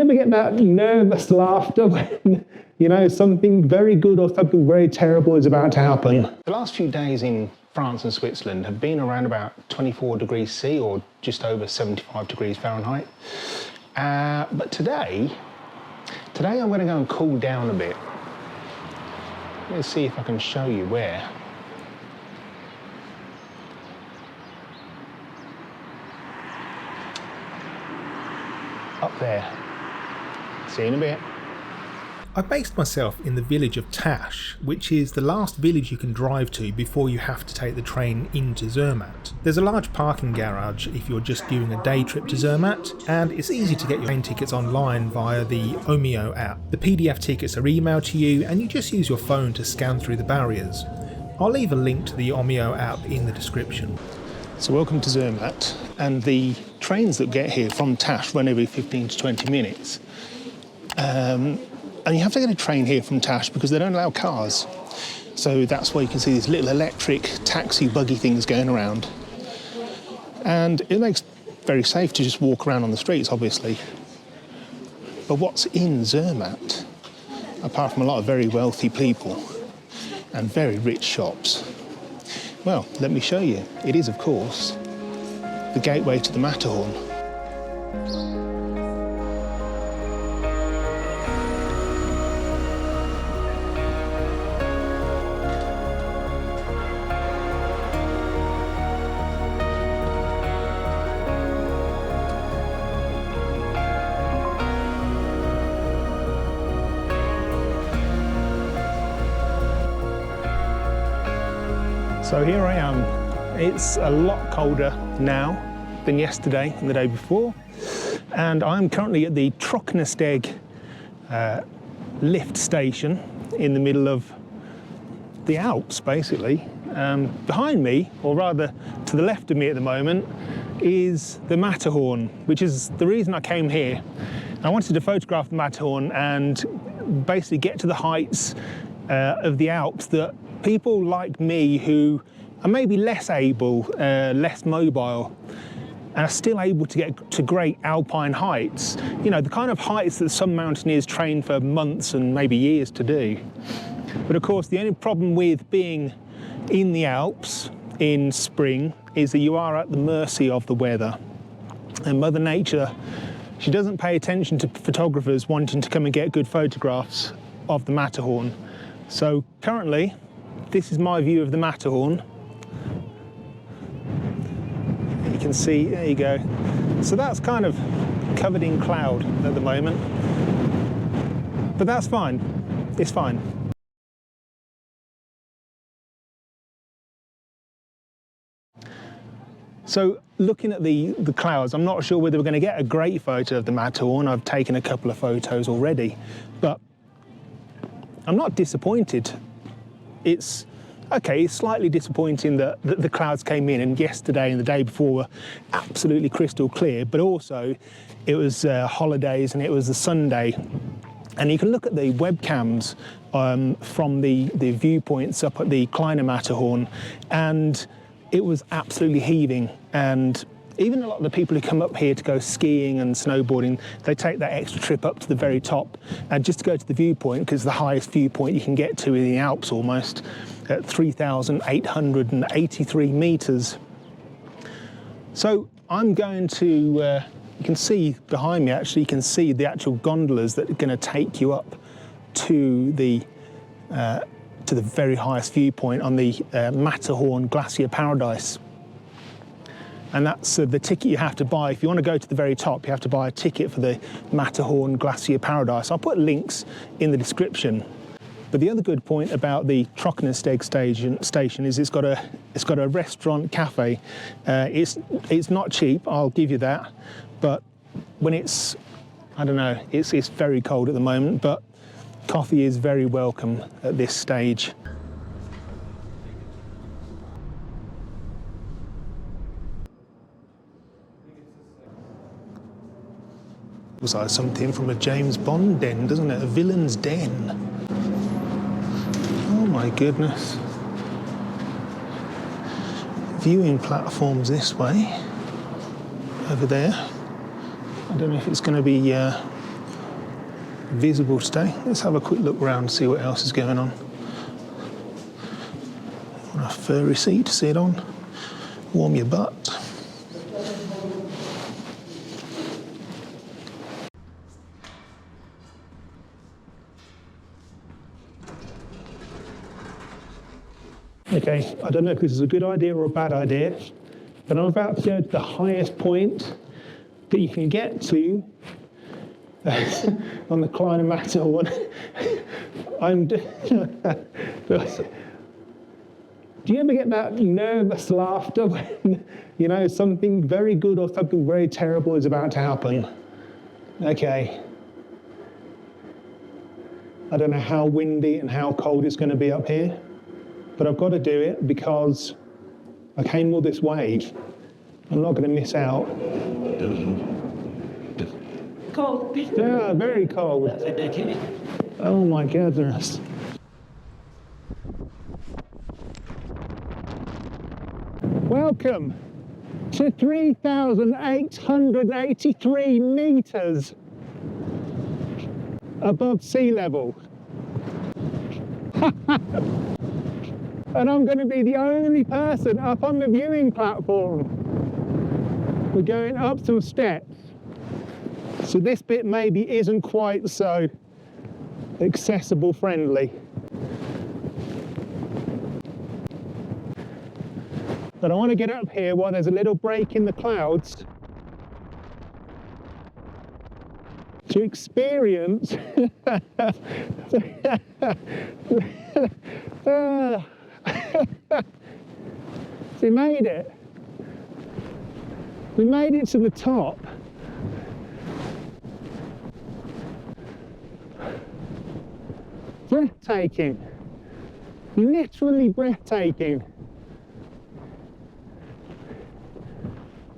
ever get that nervous laughter when, you know, something very good or something very terrible is about to happen? The last few days in France and Switzerland have been around about 24 degrees C or just over 75 degrees Fahrenheit. But today I'm going to go and cool down a bit. Let's see if I can show you where. Up there. See you in a bit. I based myself in the village of Tash, which is the last village you can drive to before you have to take the train into Zermatt. There's a large parking garage if you're just doing a day trip to Zermatt, and it's easy to get your train tickets online via the Omio app. The PDF tickets are emailed to you and you just use your phone to scan through the barriers. I'll leave a link to the Omio app in the description. So welcome to Zermatt, and the trains that get here from Tash run every 15 to 20 minutes. And you have to get a train here from Tash because they don't allow cars. So that's why you can see these little electric taxi buggy things going around. And it makes it very safe to just walk around on the streets, obviously. But what's in Zermatt, apart from a lot of very wealthy people and very rich shops? Well, let me show you. It is, of course, the gateway to the Matterhorn. So here I am. It's a lot colder now than yesterday and the day before, and I'm currently at the Trocknesteg lift station in the middle of the Alps, basically. Behind me, or rather to the left of me at the moment, is the Matterhorn, which is the reason I came here. I wanted to photograph the Matterhorn and basically get to the heights of the Alps that people like me who are maybe less able, less mobile, and are still able to get to great alpine heights. You know, the kind of heights that some mountaineers train for months and maybe years to do. But of course, the only problem with being in the Alps in spring is that you are at the mercy of the weather. And Mother Nature, she doesn't pay attention to photographers wanting to come and get good photographs of the Matterhorn. So currently, this is my view of the Matterhorn. You can see, there you go. So that's kind of covered in cloud at the moment. But that's fine, it's fine. So looking at the clouds, I'm not sure whether we're going to get a great photo of the Matterhorn. I've taken a couple of photos already, but I'm not disappointed. It's okay, it's slightly disappointing that the clouds came in, and yesterday and the day before were absolutely crystal clear, but also it was holidays and it was a Sunday. And you can look at the webcams from the viewpoints up at the Kleiner Matterhorn, and it was absolutely heaving. And even a lot of the people who come up here to go skiing and snowboarding, they take that extra trip up to the very top and just to go to the viewpoint, because the highest viewpoint you can get to in the Alps almost at 3,883 meters. So I'm going to, you can see behind me actually, you can see the actual gondolas that are going to take you up to the very highest viewpoint on the Matterhorn Glacier Paradise. And that's the ticket you have to buy. If you want to go to the very top, you have to buy a ticket for the Matterhorn Glacier Paradise. I'll put links in the description. But the other good point about the Trocknesteg station is it's got a restaurant cafe. It's not cheap, I'll give you that. But when it's, I don't know, it's very cold at the moment, but coffee is very welcome at this stage. Looks like something from a James Bond den, doesn't it? A villain's den. Oh my goodness. Viewing platforms this way. Over there. I don't know if it's going to be visible today. Let's have a quick look around and see what else is going on. A furry seat to sit on, warm your butt. Okay, I don't know if this is a good idea or a bad idea, but I'm about to go to the highest point that you can get to on the climb of Matterhorn. Do you ever get that nervous laughter when, you know, something very good or something very terrible is about to happen? Okay. I don't know how windy and how cold it's going to be up here, but I've got to do it because I came all this way. I'm not going to miss out. Cold. Yeah, very cold. Oh my goodness. Welcome to 3,883 meters above sea level. And I'm going to be the only person up on the viewing platform. We're going up some steps. So this bit maybe isn't quite so accessible friendly. But I want to get up here while there's a little break in the clouds to experience we made it. We made it to the top. Breathtaking. Literally breathtaking.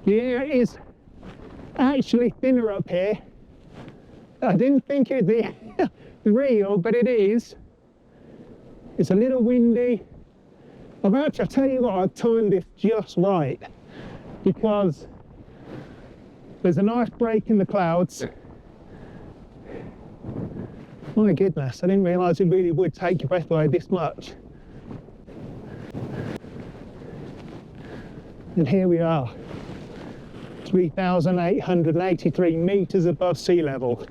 The air is actually thinner up here. I didn't think it'd be real, but it is. It's a little windy. I'll tell you what, I've timed this just right because there's a nice break in the clouds. My goodness, I didn't realise it really would take your breath away this much. And here we are. 3,883 meters above sea level.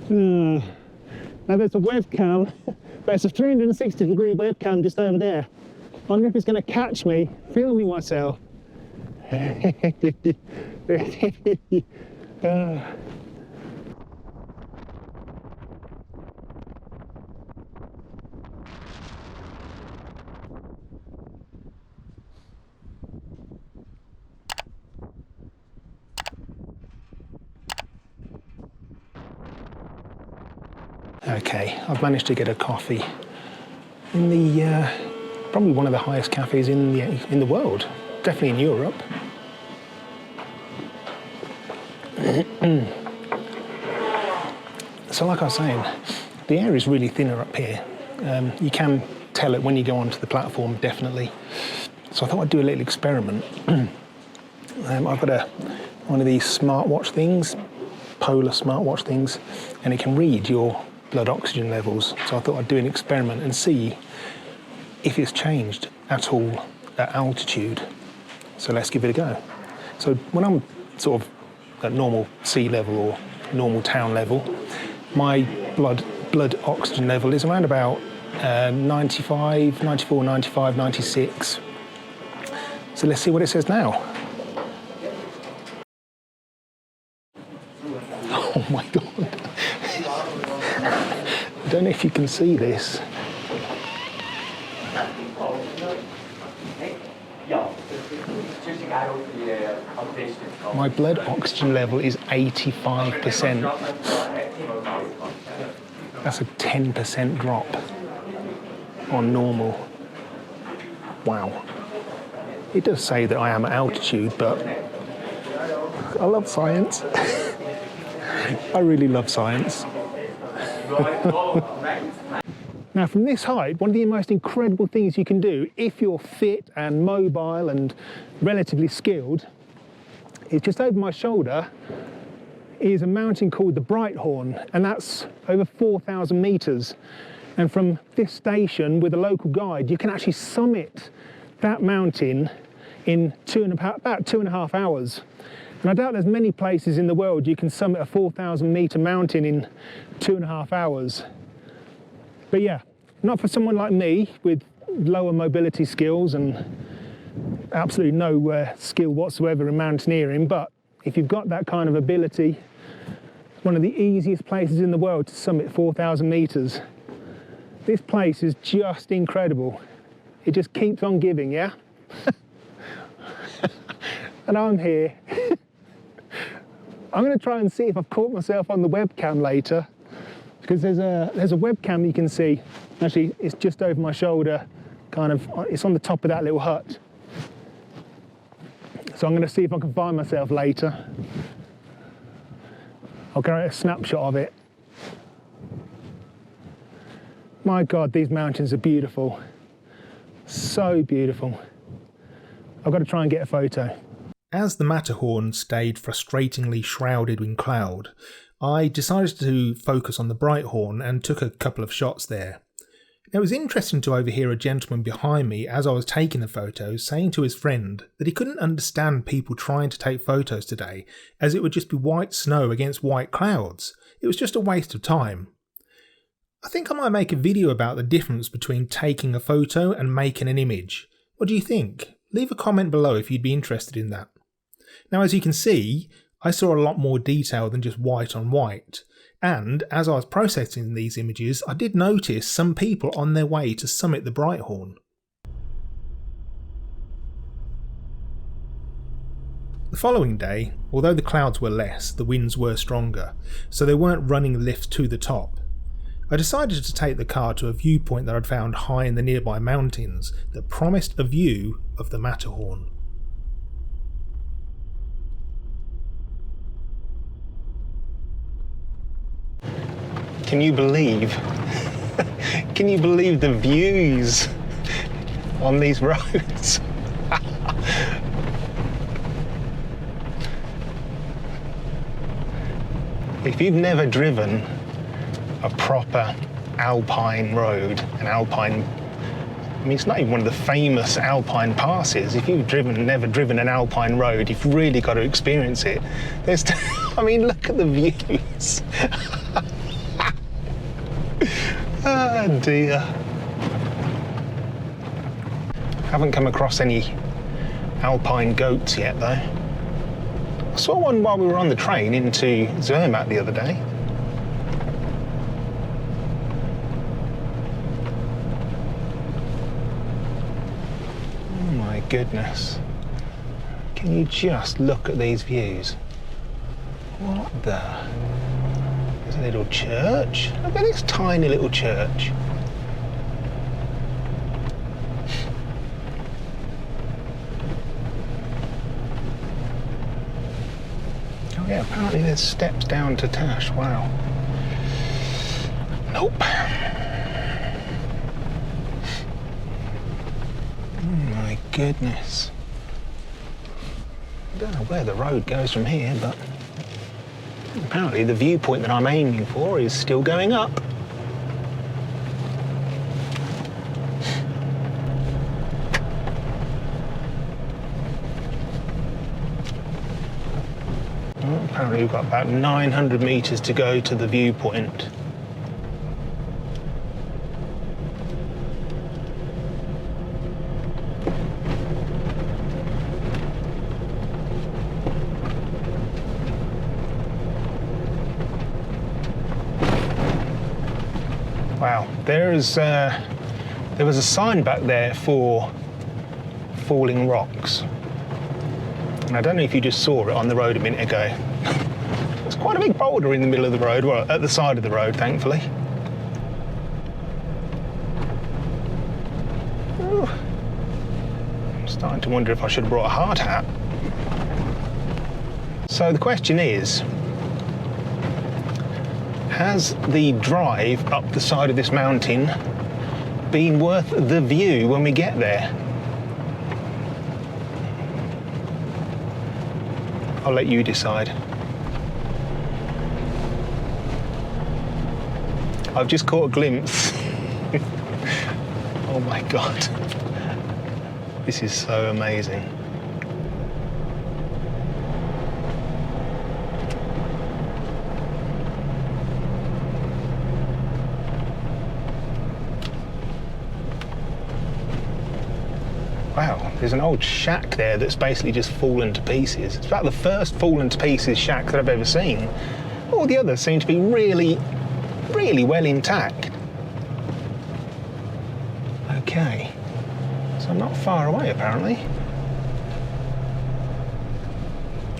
Now there's a webcam, but it's a 360-degree webcam just over there. I wonder if it's going to catch me filming myself. Okay, I've managed to get a coffee in the probably one of the highest cafes in the world, definitely in Europe. So, like I was saying, the air is really thinner up here. You can tell it when you go onto the platform, definitely. So I thought I'd do a little experiment. I've got one of these smartwatch things, polar smartwatch things, and it can read your blood oxygen levels. So I thought I'd do an experiment and see if it's changed at all at altitude. So let's give it a go. So when I'm sort of at normal sea level or normal town level, my blood oxygen level is around about 95, 94, 95, 96. So let's see what it says now. Oh my God. I don't know if you can see this. My blood oxygen level is 85%. That's a 10% drop on normal. Wow. It does say that I am at altitude, but I love science. I really love science. Now from this height, one of the most incredible things you can do if you're fit and mobile and relatively skilled is just over my shoulder is a mountain called the Breathtaking, and that's over 4,000 meters. And from this station with a local guide, you can actually summit that mountain in about 2.5 hours. And I doubt there's many places in the world you can summit a 4,000 meter mountain in 2.5 hours. But yeah, not for someone like me with lower mobility skills and absolutely no skill whatsoever in mountaineering, but if you've got that kind of ability, it's one of the easiest places in the world to summit 4,000 meters. This place is just incredible. It just keeps on giving, yeah? And I'm here. I'm going to try and see if I've caught myself on the webcam later, because there's a webcam you can see. Actually, it's just over my shoulder, kind of, it's on the top of that little hut. So I'm going to see if I can find myself later. I'll get a snapshot of it. My God, these mountains are beautiful. So beautiful. I've got to try and get a photo. As the Matterhorn stayed frustratingly shrouded in cloud, I decided to focus on the Breathtaking and took a couple of shots there. It was interesting to overhear a gentleman behind me as I was taking the photos saying to his friend that he couldn't understand people trying to take photos today, as it would just be white snow against white clouds. It was just a waste of time. I think I might make a video about the difference between taking a photo and making an image. What do you think? Leave a comment below if you'd be interested in that. Now, as you can see, I saw a lot more detail than just white on white. And as I was processing these images, I did notice some people on their way to summit the Breathtaking. The following day, although the clouds were less, the winds were stronger, so they weren't running the lift to the top. I decided to take the car to a viewpoint that I'd found high in the nearby mountains that promised a view of the Matterhorn. Can you believe the views on these roads? If you've never driven a proper alpine road, I mean, it's not even one of the famous alpine passes. If you've never driven an alpine road, you've really got to experience it. I mean, look at the views. Oh dear. Haven't come across any alpine goats yet though. I saw one while we were on the train into Zermatt the other day. Oh my goodness. Can you just look at these views? What the? There's a little church. Look at this tiny little church. Oh yeah, apparently there's steps down to Tash. Wow. Nope. Oh my goodness. I don't know where the road goes from here, but apparently the viewpoint that I'm aiming for is still going up. Well, apparently we've got about 900 meters to go to the viewpoint. Wow, there was a sign back there for falling rocks. And I don't know if you just saw it on the road a minute ago. There's quite a big boulder in the middle of the road, well, at the side of the road, thankfully. Ooh. I'm starting to wonder if I should have brought a hard hat. So the question is, has the drive up the side of this mountain been worth the view when we get there. I'll let you decide. I've just caught a glimpse. Oh my God. This is so amazing. Wow, there's an old shack there that's basically just fallen to pieces. It's about the first fallen to pieces shack that I've ever seen. All the others seem to be really well intact. Okay, so I'm not far away apparently.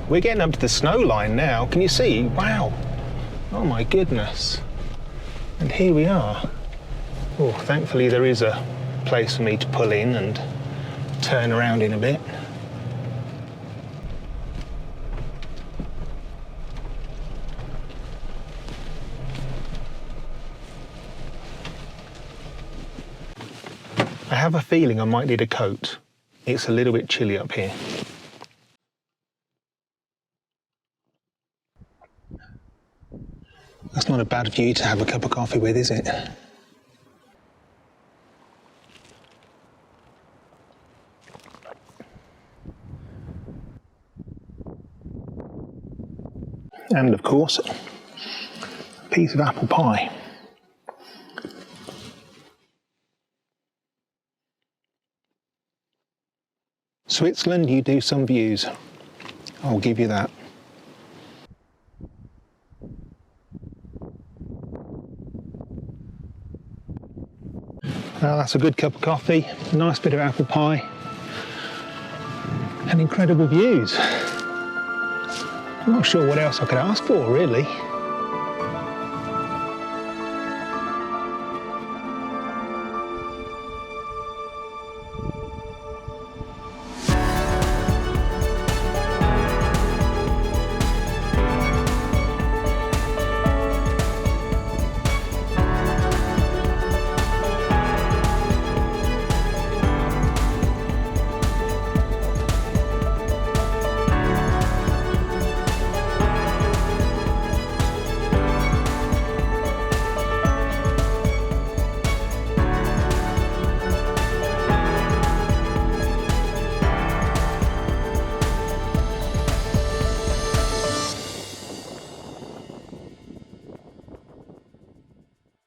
We're getting up to the snow line now. Can you see? Wow. Oh my goodness. And here we are. Oh, thankfully there is a place for me to pull in and turn around in a bit. I have a feeling I might need a coat. It's a little bit chilly up here. That's not a bad view to have a cup of coffee with, is it? And of course, a piece of apple pie. Switzerland, you do some views. I'll give you that. Well, that's a good cup of coffee, a nice bit of apple pie, and incredible views. I'm not sure what else I could ask for, really.